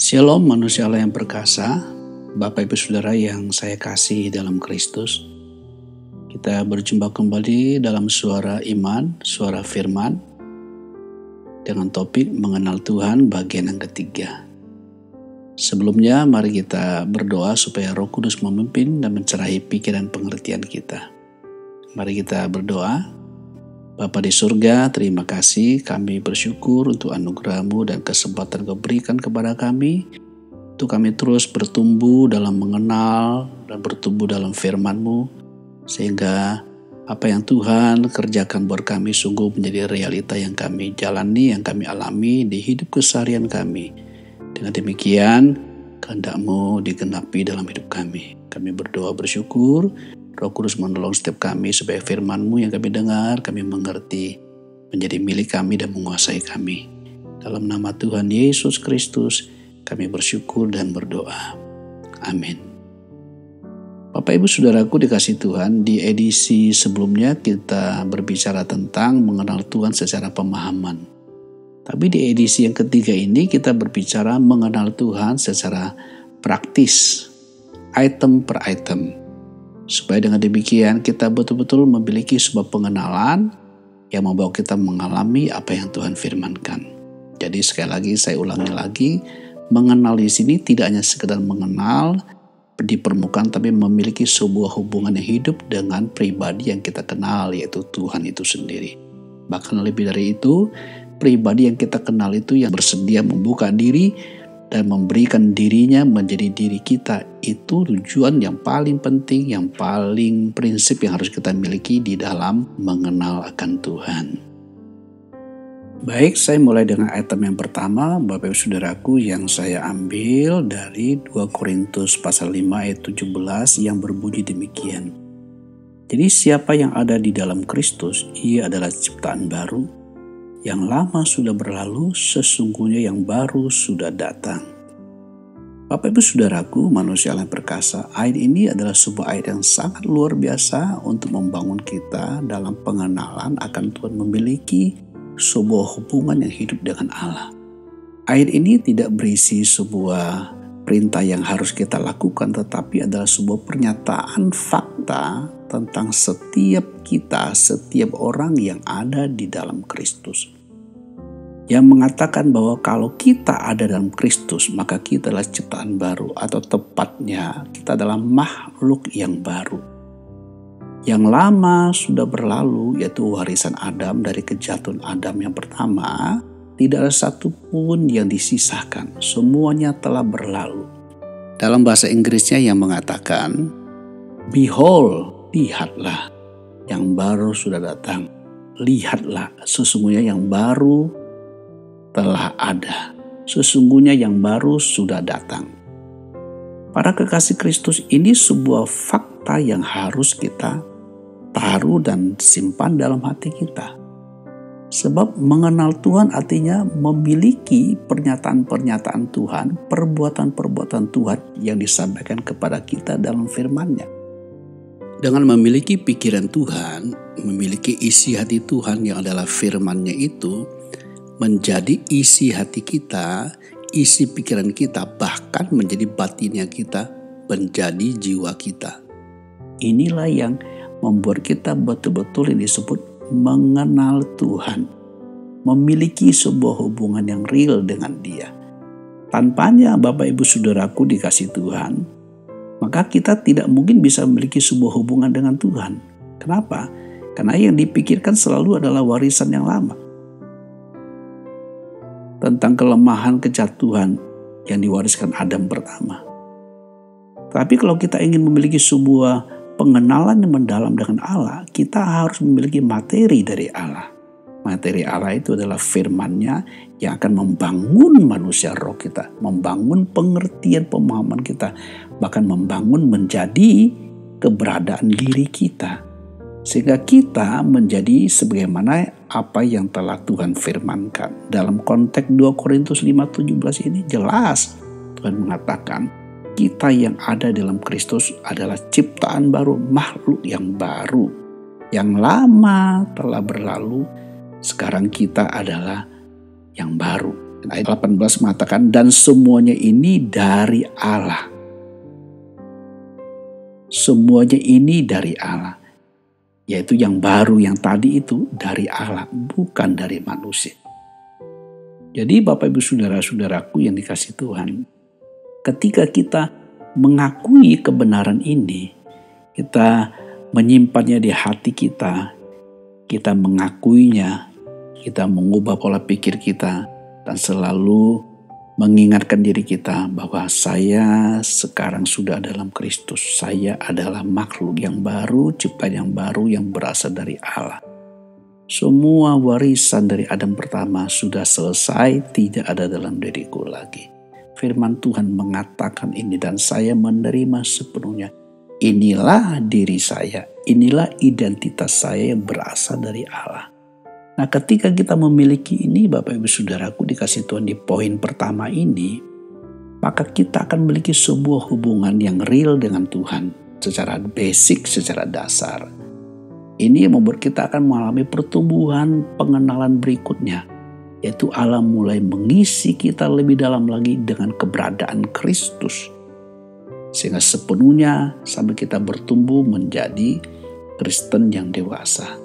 Shalom manusia Allah yang perkasa, Bapak Ibu Saudara yang saya kasih dalam Kristus. Kita berjumpa kembali dalam suara iman, suara firman, dengan topik mengenal Tuhan bagian yang ketiga. Sebelumnya mari kita berdoa supaya Roh Kudus memimpin dan mencerahi pikiran pengertian kita. Mari kita berdoa. Bapa di surga, terima kasih, kami bersyukur untuk anugerah-Mu dan kesempatan Kau berikan kepada kami, untuk kami terus bertumbuh dalam mengenal dan bertumbuh dalam firman-Mu, sehingga apa yang Tuhan kerjakan buat kami sungguh menjadi realita yang kami jalani, yang kami alami di hidup keseharian kami. Dengan demikian, kehendak-Mu digenapi dalam hidup kami. Kami berdoa bersyukur, Roh Kudus menolong setiap kami supaya firman-Mu yang kami dengar, kami mengerti, menjadi milik kami dan menguasai kami. Dalam nama Tuhan Yesus Kristus, kami bersyukur dan berdoa. Amin. Bapak Ibu Saudaraku dikasih Tuhan, di edisi sebelumnya kita berbicara tentang mengenal Tuhan secara pemahaman. Tapi di edisi yang ketiga ini kita berbicara mengenal Tuhan secara praktis, item per item. Supaya dengan demikian kita betul-betul memiliki sebuah pengenalan yang membawa kita mengalami apa yang Tuhan firmankan. Jadi sekali lagi saya ulangi lagi, mengenal di sini tidak hanya sekedar mengenal di permukaan, tapi memiliki sebuah hubungan yang hidup dengan pribadi yang kita kenal, yaitu Tuhan itu sendiri. Bahkan lebih dari itu, pribadi yang kita kenal itu yang bersedia membuka diri dan memberikan dirinya menjadi diri kita. Itu tujuan yang paling penting, yang paling prinsip yang harus kita miliki di dalam mengenal akan Tuhan. Baik, saya mulai dengan item yang pertama, Bapak Ibu Saudaraku, yang saya ambil dari 2 Korintus pasal 5 ayat 17 yang berbunyi demikian. Jadi siapa yang ada di dalam Kristus, ia adalah ciptaan baru. Yang lama sudah berlalu, sesungguhnya yang baru sudah datang. Bapak Ibu Saudaraku, manusia yang perkasa, ayat ini adalah sebuah ayat yang sangat luar biasa untuk membangun kita dalam pengenalan akan Tuhan, memiliki sebuah hubungan yang hidup dengan Allah. Ayat ini tidak berisi sebuah perintah yang harus kita lakukan, tetapi adalah sebuah pernyataan fakta tentang setiap kita, setiap orang yang ada di dalam Kristus. Yang mengatakan bahwa kalau kita ada dalam Kristus, maka kita adalah ciptaan baru, atau tepatnya kita adalah makhluk yang baru. Yang lama sudah berlalu, yaitu warisan Adam dari kejatuhan Adam yang pertama, tidak ada satupun yang disisakan, semuanya telah berlalu. Dalam bahasa Inggrisnya yang mengatakan, behold, lihatlah, yang baru sudah datang. Lihatlah, sesungguhnya yang baru telah ada. Sesungguhnya yang baru sudah datang. Para kekasih Kristus, ini sebuah fakta yang harus kita taruh dan simpan dalam hati kita. Sebab mengenal Tuhan artinya memiliki pernyataan-pernyataan Tuhan, perbuatan-perbuatan Tuhan yang disampaikan kepada kita dalam firman-Nya. Dengan memiliki pikiran Tuhan, memiliki isi hati Tuhan yang adalah firman-Nya itu, menjadi isi hati kita, isi pikiran kita, bahkan menjadi batinnya kita, menjadi jiwa kita. Inilah yang membuat kita betul-betul yang disebut mengenal Tuhan, memiliki sebuah hubungan yang real dengan Dia. Tanpanya Bapak Ibu Saudaraku dikasih Tuhan, maka kita tidak mungkin bisa memiliki sebuah hubungan dengan Tuhan. Kenapa? Karena yang dipikirkan selalu adalah warisan yang lama. Tentang kelemahan kejatuhan yang diwariskan Adam pertama. Tapi kalau kita ingin memiliki sebuah pengenalan yang mendalam dengan Allah, kita harus memiliki materi dari Allah. Materi Allah itu adalah firman-Nya yang akan membangun manusia roh kita, membangun pengertian pemahaman kita, bahkan membangun menjadi keberadaan diri kita. Sehingga kita menjadi sebagaimana apa yang telah Tuhan firmankan. Dalam konteks 2 Korintus 5:17 ini jelas Tuhan mengatakan kita yang ada dalam Kristus adalah ciptaan baru, makhluk yang baru. Yang lama telah berlalu, sekarang kita adalah yang baru. Ayat 18 mengatakan, dan semuanya ini dari Allah. Semuanya ini dari Allah. Yaitu yang baru, yang tadi itu dari Allah, bukan dari manusia. Jadi Bapak Ibu Saudara-saudaraku yang dikasihi Tuhan, ketika kita mengakui kebenaran ini, kita menyimpannya di hati kita mengakuinya, kita mengubah pola pikir kita, dan selalu mengingatkan diri kita bahwa saya sekarang sudah dalam Kristus. Saya adalah makhluk yang baru, ciptaan yang baru yang berasal dari Allah. Semua warisan dari Adam pertama sudah selesai, tidak ada dalam diriku lagi. Firman Tuhan mengatakan ini dan saya menerima sepenuhnya. Inilah diri saya, inilah identitas saya yang berasal dari Allah. Nah, ketika kita memiliki ini, Bapak Ibu Saudaraku dikasih Tuhan di poin pertama ini, maka kita akan memiliki sebuah hubungan yang real dengan Tuhan secara basic, secara dasar. Ini yang membuat kita akan mengalami pertumbuhan pengenalan berikutnya, yaitu Allah mulai mengisi kita lebih dalam lagi dengan keberadaan Kristus. Sehingga sepenuhnya sampai kita bertumbuh menjadi Kristen yang dewasa.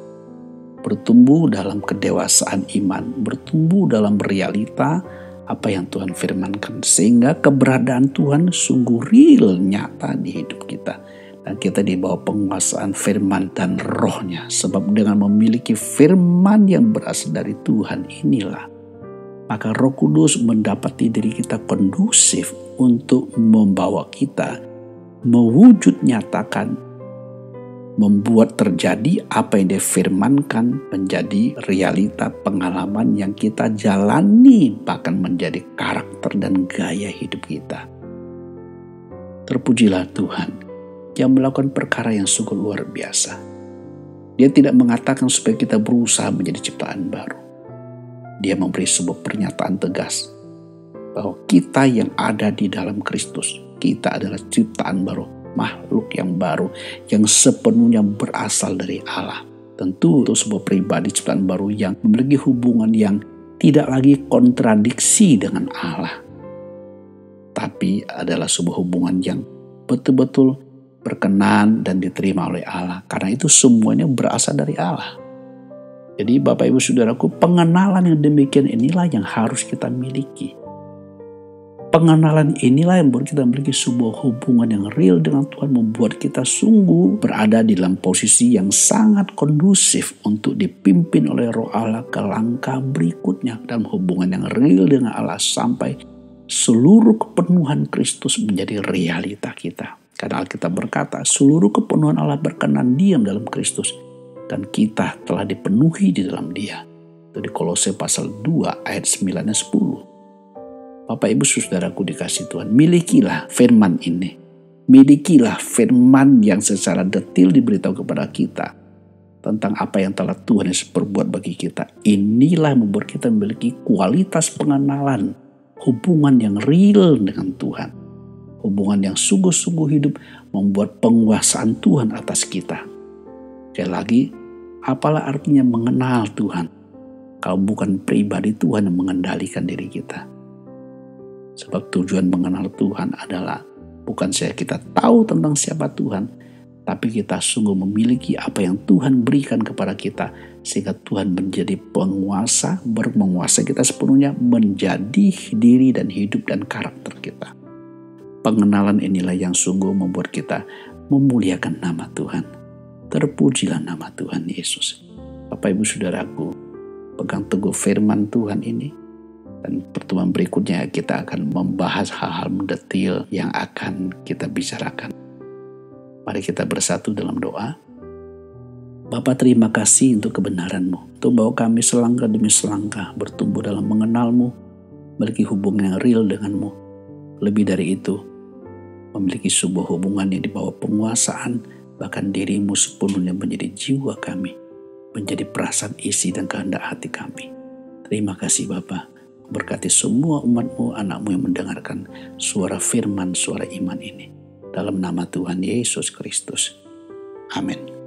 Bertumbuh dalam kedewasaan iman, bertumbuh dalam realita apa yang Tuhan firmankan. Sehingga keberadaan Tuhan sungguh real, nyata di hidup kita. Dan kita di bawah penguasaan firman dan rohnya. Sebab dengan memiliki firman yang berasal dari Tuhan inilah, maka Roh Kudus mendapati diri kita kondusif untuk membawa kita mewujud nyatakan, membuat terjadi apa yang difirmankan menjadi realita pengalaman yang kita jalani, bahkan menjadi karakter dan gaya hidup kita. Terpujilah Tuhan yang melakukan perkara yang sungguh luar biasa. Dia tidak mengatakan supaya kita berusaha menjadi ciptaan baru. Dia memberi sebuah pernyataan tegas bahwa kita yang ada di dalam Kristus, kita adalah ciptaan baru, makhluk yang baru yang sepenuhnya berasal dari Allah. Tentu untuk sebuah pribadi ciptaan baru yang memiliki hubungan yang tidak lagi kontradiksi dengan Allah, tapi adalah sebuah hubungan yang betul-betul berkenan dan diterima oleh Allah. Karena itu semuanya berasal dari Allah. Jadi Bapak Ibu Saudaraku, pengenalan yang demikian inilah yang harus kita miliki. Pengenalan inilah yang membuat kita memiliki sebuah hubungan yang real dengan Tuhan, membuat kita sungguh berada di dalam posisi yang sangat kondusif untuk dipimpin oleh Roh Allah ke langkah berikutnya dalam hubungan yang real dengan Allah sampai seluruh kepenuhan Kristus menjadi realita kita. Karena Alkitab berkata, seluruh kepenuhan Allah berkenan diam dalam Kristus, dan kita telah dipenuhi di dalam Dia. Itu di Kolose pasal 2 ayat 9 dan 10. Bapak Ibu Saudaraku dikasih Tuhan, milikilah firman ini. Milikilah firman yang secara detil diberitahu kepada kita tentang apa yang telah Tuhan Yesus perbuat bagi kita. Inilah yang membuat kita memiliki kualitas pengenalan, hubungan yang real dengan Tuhan. Hubungan yang sungguh-sungguh hidup, membuat penguasaan Tuhan atas kita. Sekali lagi, apalah artinya mengenal Tuhan kalau bukan pribadi Tuhan yang mengendalikan diri kita? Sebab tujuan mengenal Tuhan adalah bukan saja kita tahu tentang siapa Tuhan, tapi kita sungguh memiliki apa yang Tuhan berikan kepada kita, sehingga Tuhan menjadi penguasa, bermenguasai kita sepenuhnya, menjadi diri dan hidup dan karakter kita. Pengenalan inilah yang sungguh membuat kita memuliakan nama Tuhan. Terpujilah nama Tuhan Yesus. Bapak Ibu Saudaraku, pegang teguh firman Tuhan ini. Dan pertemuan berikutnya kita akan membahas hal-hal mendetail yang akan kita bicarakan. Mari kita bersatu dalam doa. Bapa, terima kasih untuk kebenaran-Mu. Untuk bahwa kami selangkah demi selangkah bertumbuh dalam mengenal-Mu, memiliki hubungan yang real dengan-Mu. Lebih dari itu, memiliki sebuah hubungan yang di bawah penguasaan, bahkan diri-Mu sepenuhnya menjadi jiwa kami, menjadi perasaan isi dan kehendak hati kami. Terima kasih Bapa, berkati semua umat-Mu, anak-Mu yang mendengarkan suara firman, suara iman ini. Dalam nama Tuhan Yesus Kristus. Amin.